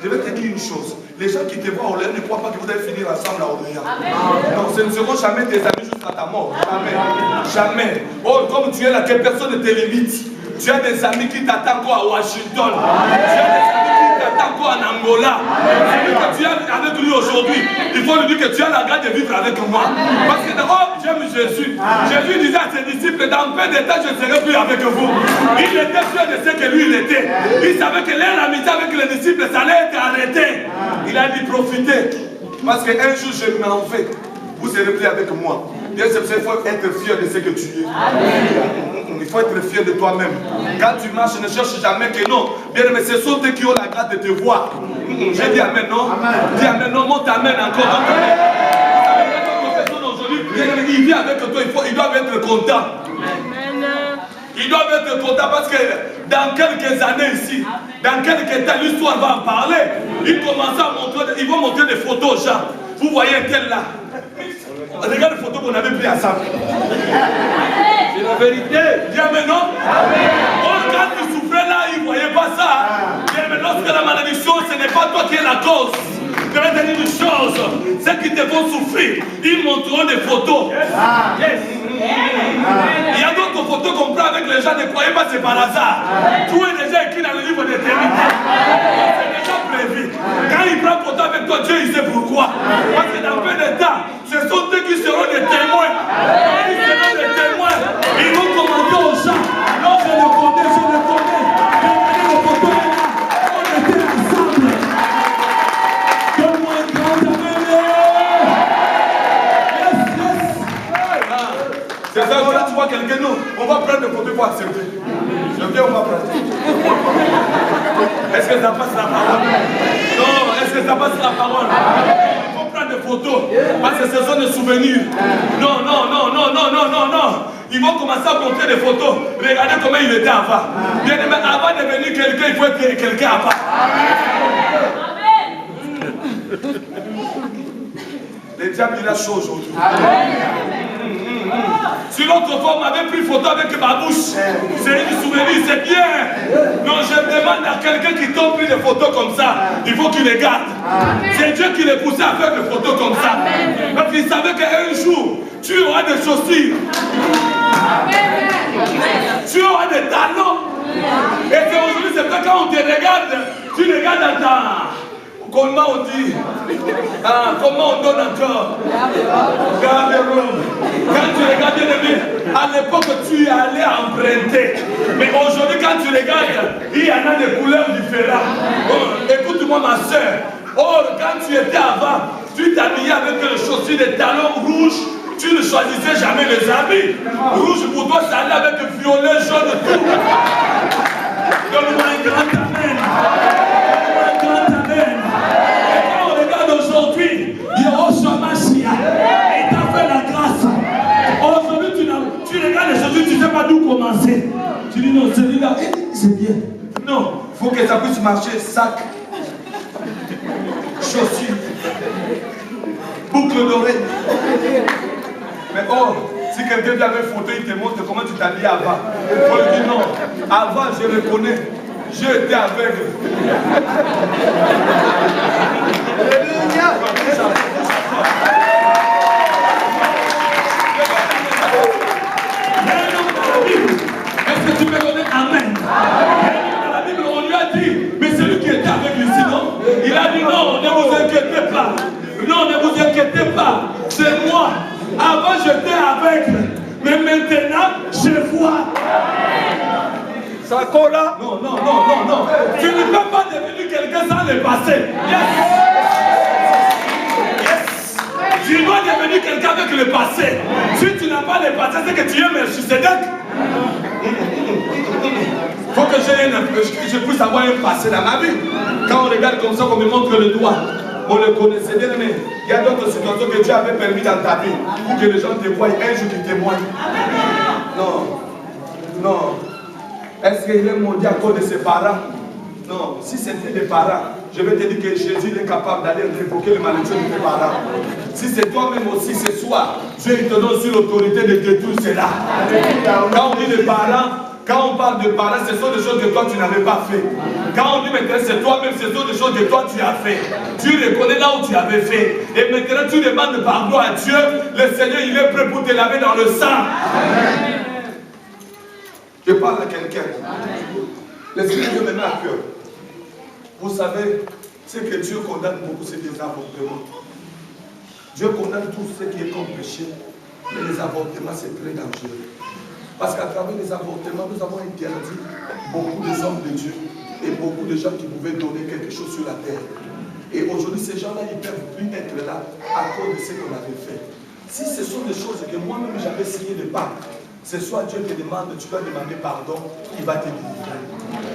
Je vais te dire une chose. Les gens qui te voient au Orléans ne croient pas que vous allez finir ensemble à Orléans. Non, ce ne seront jamais tes amis jusqu'à ta mort. Jamais. Jamais. Oh, comme tu es là, que personne ne te limite. Tu as des amis qui t'attendent quoi à Washington. Tu as des amis qui t'attendent quoi en Angola. Celui que tu es avec lui aujourd'hui, il faut lui dire que tu as la grâce de vivre avec moi. Parce que oh, j'aime Jésus. Jésus disait à ses disciples, dans peu de temps je ne serai plus avec vous. Il était sûr de ce que lui il était. Il savait que leur amitié avec les disciples, ça allait être arrêté. Il a dit profitez. Parce qu'un jour je m'en fais. Vous serez plus avec moi. Bien sûr, il faut être fier de ce que tu es. Il faut être fier de toi-même. Quand tu marches, ne cherche jamais que non. Bien, mais ce sont eux qui ont la grâce de te voir. J'ai dit amen, non? Dis amen, non, monte amen encore. Monte amen. Aujourd'hui, il vit avec toi, ils doivent être contents. Ils doivent être contents parce que dans quelques années ici, dans quelques temps, l'histoire va en parler. Ils commencent à montrer, ils vont montrer des photos aux gens. Vous voyez un tel là. Regarde les photos qu'on avait prises ensemble. C'est la vérité. Dis amen, non? Oh, quand tu souffrais là, ils ne voyaient pas ça. Dis amen, lorsque la malédiction, ce n'est pas toi qui es la cause. Je vais te dire une chose. Ceux qui te font souffrir, ils montreront des photos. Yes. Il y a d'autres photos qu'on prend avec les gens, ne croyez pas c'est par hasard. Tout est déjà écrit dans le livre d'éternité. C'est déjà prévu. Quand il prend photo avec toi, Dieu il sait pourquoi. Parce que dans peu de temps, ce sont eux qui seront des témoins. Ils seront des témoins. Ils vont commenter aux gens. Non, je le connais, je le connais. Regardez les photos là. On était ensemble. Donne-moi un grand amen. C'est ça, voilà, tu vois quelqu'un, nous, on va prendre des photos pour accepter. Je viens, on va prendre. Est-ce que ça passe la parole? Non, est-ce que ça passe la parole? Il faut prendre des photos, parce que ce sont des souvenirs. Non, non, non, non, non, non, non, non. Ils vont commencer à montrer des photos. Regardez comment il était avant. Bien aimé, avant de devenir quelqu'un, il faut être quelqu'un avant. Le diable, il a chaud aujourd'hui. Si l'autre fois on m'avait pris photo avec ma bouche, c'est une souvenir, c'est bien. Non, je demande à quelqu'un qui t'a pris des photos comme ça, il faut qu'il les garde. C'est Dieu qui les poussait à faire des photos comme ça. Parce qu'il savait qu'un jour, tu auras des chaussures. Tu auras des talons. Et aujourd'hui, c'est pas quand on te regarde, tu regardes à ta... Comment on dit? Comment on donne encore? Garde-robe. Quand tu regardes bien aimé, à l'époque tu es allé emprunter. Mais aujourd'hui quand tu regardes, il y en a des couleurs différentes. Oh, écoute-moi ma soeur. Or quand tu étais avant, tu t'habillais avec les chaussures, des talons rouges. Tu ne choisissais jamais les habits. Rouge pour toi, ça allait avec violet, jaune, tout. Donne-moi un grand amen. Aujourd'hui, Yehoshua-Mashiach, il t'a fait la grâce. Aujourd'hui, tu regardes les choses, tu ne sais pas d'où commencer. Tu dis non, celui-là, c'est bien. Non, il faut que ça puisse marcher. Sac, chaussures, boucle d'oreille. Mais oh, si quelqu'un vient avec photo, il te montre comment tu t'habillais avant. Il faut lui dire non. Avant, je reconnais. Je étais aveugle. Est-ce que tu peux donner amen? Dans la Bible, on lui a dit, mais celui qui était aveugle ici, non? Il a dit non, ne vous inquiétez pas. Non, ne vous inquiétez pas. C'est moi. Avant, j'étais aveugle. Mais maintenant, je vois. Sakola? Non, non, non, non, non. Tu ne peux pas devenir quelqu'un sans le passé. Yes. Yes. Tu dois devenir quelqu'un avec le passé. Si tu n'as pas le passé, c'est que tu es Melchisedec. Il faut que je puisse avoir un passé dans ma vie. Quand on regarde comme ça, on me montre le doigt. On le connaissait bien, mais il y a d'autres situations que Dieu avait permis dans ta vie pour que les gens te voient un jour qu'ils témoignent. Non. Non. Est-ce qu'il est maudit à cause de ses parents? Non. Si c'était des parents, je vais te dire que Jésus est capable d'aller révoquer les malédictions de tes parents. Si c'est toi-même aussi ce soir, Dieu te donne aussi l'autorité de détruire cela. Quand on dit des parents, quand on parle de parents, ce sont des choses que toi tu n'avais pas fait. Quand on dit maintenant c'est toi-même, ce sont des choses que toi tu as fait. Tu reconnais là où tu avais fait. Et maintenant tu demandes pardon à Dieu. Le Seigneur, il est prêt pour te laver dans le sang. Je parle à quelqu'un. L'Esprit de Dieu me met à cœur. Vous savez, ce que Dieu condamne beaucoup, c'est des avortements. Dieu condamne tout ce qui est comme péché. Mais les avortements, c'est très dangereux. Parce qu'à travers les avortements, nous avons interdit beaucoup de hommes de Dieu et beaucoup de gens qui pouvaient donner quelque chose sur la terre. Et aujourd'hui, ces gens-là, ils ne peuvent plus être là à cause de ce qu'on avait fait. Si ce sont des choses que moi-même j'avais signé de pacte, c'est soit Dieu te demande, tu dois demander pardon, il va te délivrer.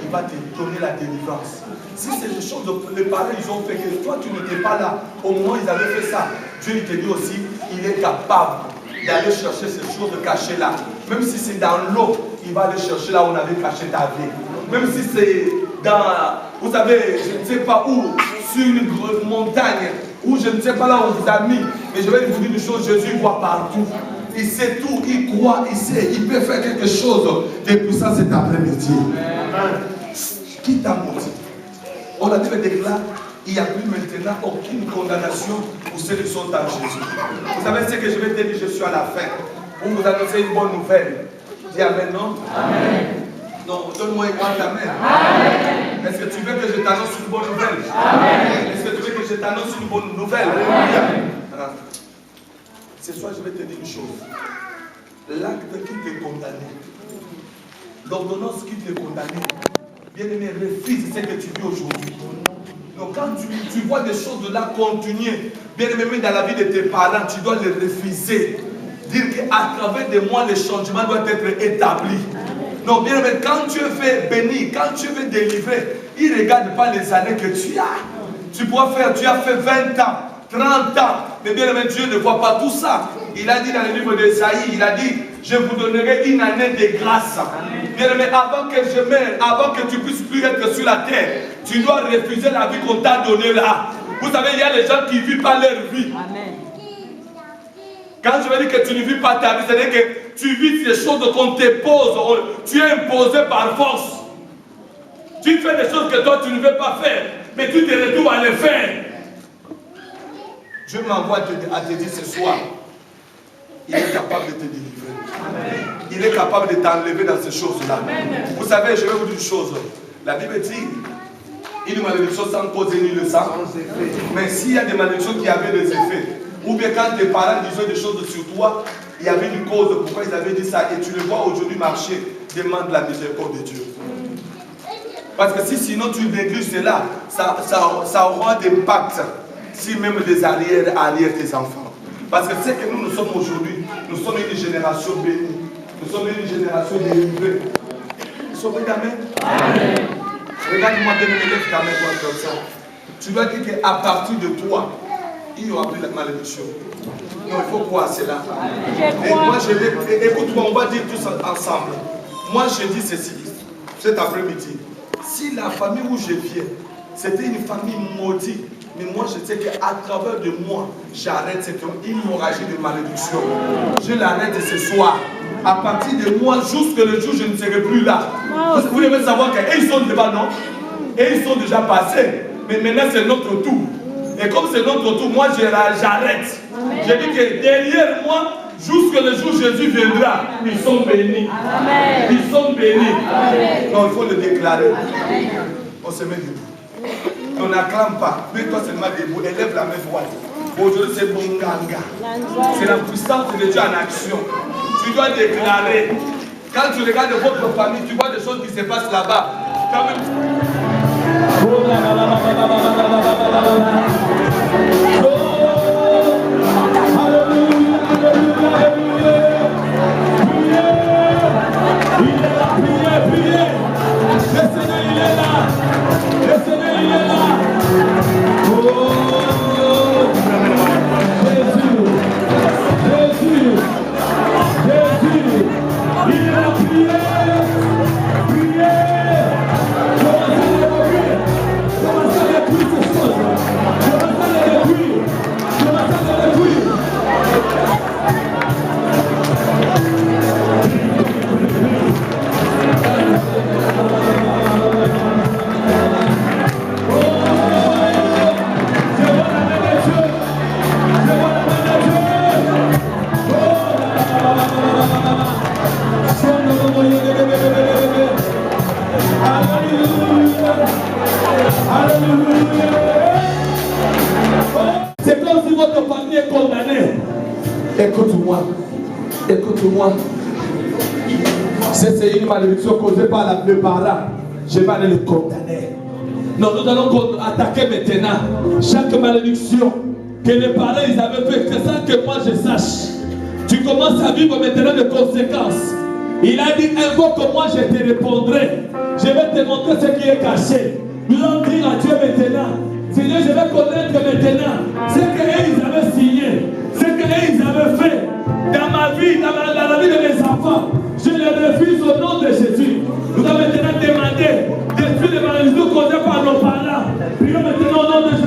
Il va te donner la délivrance. Si c'est des choses que les parents ils ont fait, que toi tu n'étais pas là, au moment où ils avaient fait ça, Dieu il te dit aussi, il est capable d'aller chercher ces choses cachées là. Même si c'est dans l'eau, il va aller chercher là où on avait caché ta vie. Même si c'est dans, vous savez, je ne sais pas où, sur une montagne, ou je ne sais pas là où on vous a mis. Mais je vais vous dire une chose, Jésus voit partout. Il sait tout, il croit, il sait, il peut faire quelque chose de puissant cet après-midi. Qui t'a menti? On a dit le déclare, il n'y a plus maintenant aucune condamnation pour ceux qui sont en Jésus. Vous savez ce que je vais te dire, je suis à la fin. Pour vous annoncer une bonne nouvelle. Dis Amen, non? Amen. Non, donne-moi un grand Amen. Amen. Est-ce que tu veux que je t'annonce une bonne nouvelle? Amen. Est-ce que tu veux que je t'annonce une bonne nouvelle? Amen. Ce soir, je vais te dire une chose. L'acte qui t'est condamné, l'ordonnance qui t'est condamnée, bien aimé, refuse ce que tu vis aujourd'hui. Donc quand tu vois des choses de là continuer, bien aimé, même dans la vie de tes parents, tu dois les refuser. Dire qu'à travers de moi, le changement doit être établi. Non, bien aimé, quand tu es fait bénir, quand tu es fait délivrer, il ne regarde pas les années que tu as. Tu pourras faire, tu as fait 20 ans, 30 ans. Mais bien aimé, Dieu ne voit pas tout ça. Il a dit dans le livre d'Ésaïe, il a dit, je vous donnerai une année de grâce. Bien aimé, avant que je meure, avant que tu puisses plus être sur la terre, tu dois refuser la vie qu'on t'a donnée là. Vous savez, il y a des gens qui ne vivent pas leur vie. Amen. Quand je veux dire que tu ne vis pas ta vie, c'est-à-dire que tu vis ces choses qu'on te pose, tu es imposé par force. Tu fais des choses que toi tu ne veux pas faire, mais tu te retrouves à les faire. Dieu m'envoie à te dire ce soir, il est capable de te délivrer. Amen. Il est capable de t'enlever dans ces choses-là. Vous savez, je vais vous dire une chose. La Bible dit, une malédiction sans cause ni le sang. Mais s'il y a des malédictions qui avaient des effets, ou bien quand tes parents disaient des choses sur toi, il y avait une cause pourquoi ils avaient dit ça, et tu le vois aujourd'hui marcher, demande la miséricorde de Dieu. Parce que si sinon tu négliges cela, ça aura des impacts, si même des arrières tes enfants. Parce que ce que nous sommes aujourd'hui, nous sommes une génération bénie. Nous sommes une génération délivrée. Nous sommes bénis, amen. Amen. Regarde-moi, lève ta main comme ça. Tu dois dire qu'à partir de toi, il n'y aura plus de malédiction. Non, il faut croire cela. Et moi, écoute-moi, on va dire tous ensemble. Moi, je dis ceci, cet après-midi. Si la famille où je viens, c'était une famille maudite, mais moi je sais qu'à travers de moi, j'arrête cette hémorragie de malédiction. Je l'arrête ce soir. À partir de moi, jusque le jour où je ne serai plus là. Vous devez savoir qu'ils sont devant, non? Et ils sont déjà passés. Mais maintenant c'est notre tour. Et comme c'est notre tour, moi j'arrête. Je dis que derrière moi, jusque le jour où Jésus viendra, ils sont bénis. Amen. Ils sont bénis. Amen. Non, il faut le déclarer. Amen. On se met debout. On n'acclame pas. Mets-toi seulement debout. Élève la main droite. Aujourd'hui, c'est Bonganga. C'est la puissance de Dieu en action. Tu dois déclarer. Quand tu regardes votre famille, tu vois des choses qui se passent là-bas. Quand même. Le Seigneur, il est là. Le Seigneur, il est là. Oh, Jésus, Jésus, Jésus, il est là. Priez, priez. moi. C'est une malédiction causée par le parent. Je vais aller le condamner. Non, nous allons attaquer maintenant chaque malédiction que les parents ils avaient fait, sans que moi je sache. Tu commences à vivre maintenant des conséquences. Il a dit, invoque-moi, je te répondrai. Je vais te montrer ce qui est caché. Nous allons dire à Dieu maintenant, Seigneur, je vais connaître maintenant ce qu'ils avaient signé, ce qu'ils avaient fait dans ma vie, dans la vie de mes enfants. Je les refuse au nom de Jésus. Nous allons maintenant demander d'essuyer les malédictions causées par nos parents. Prions maintenant au nom de Jésus.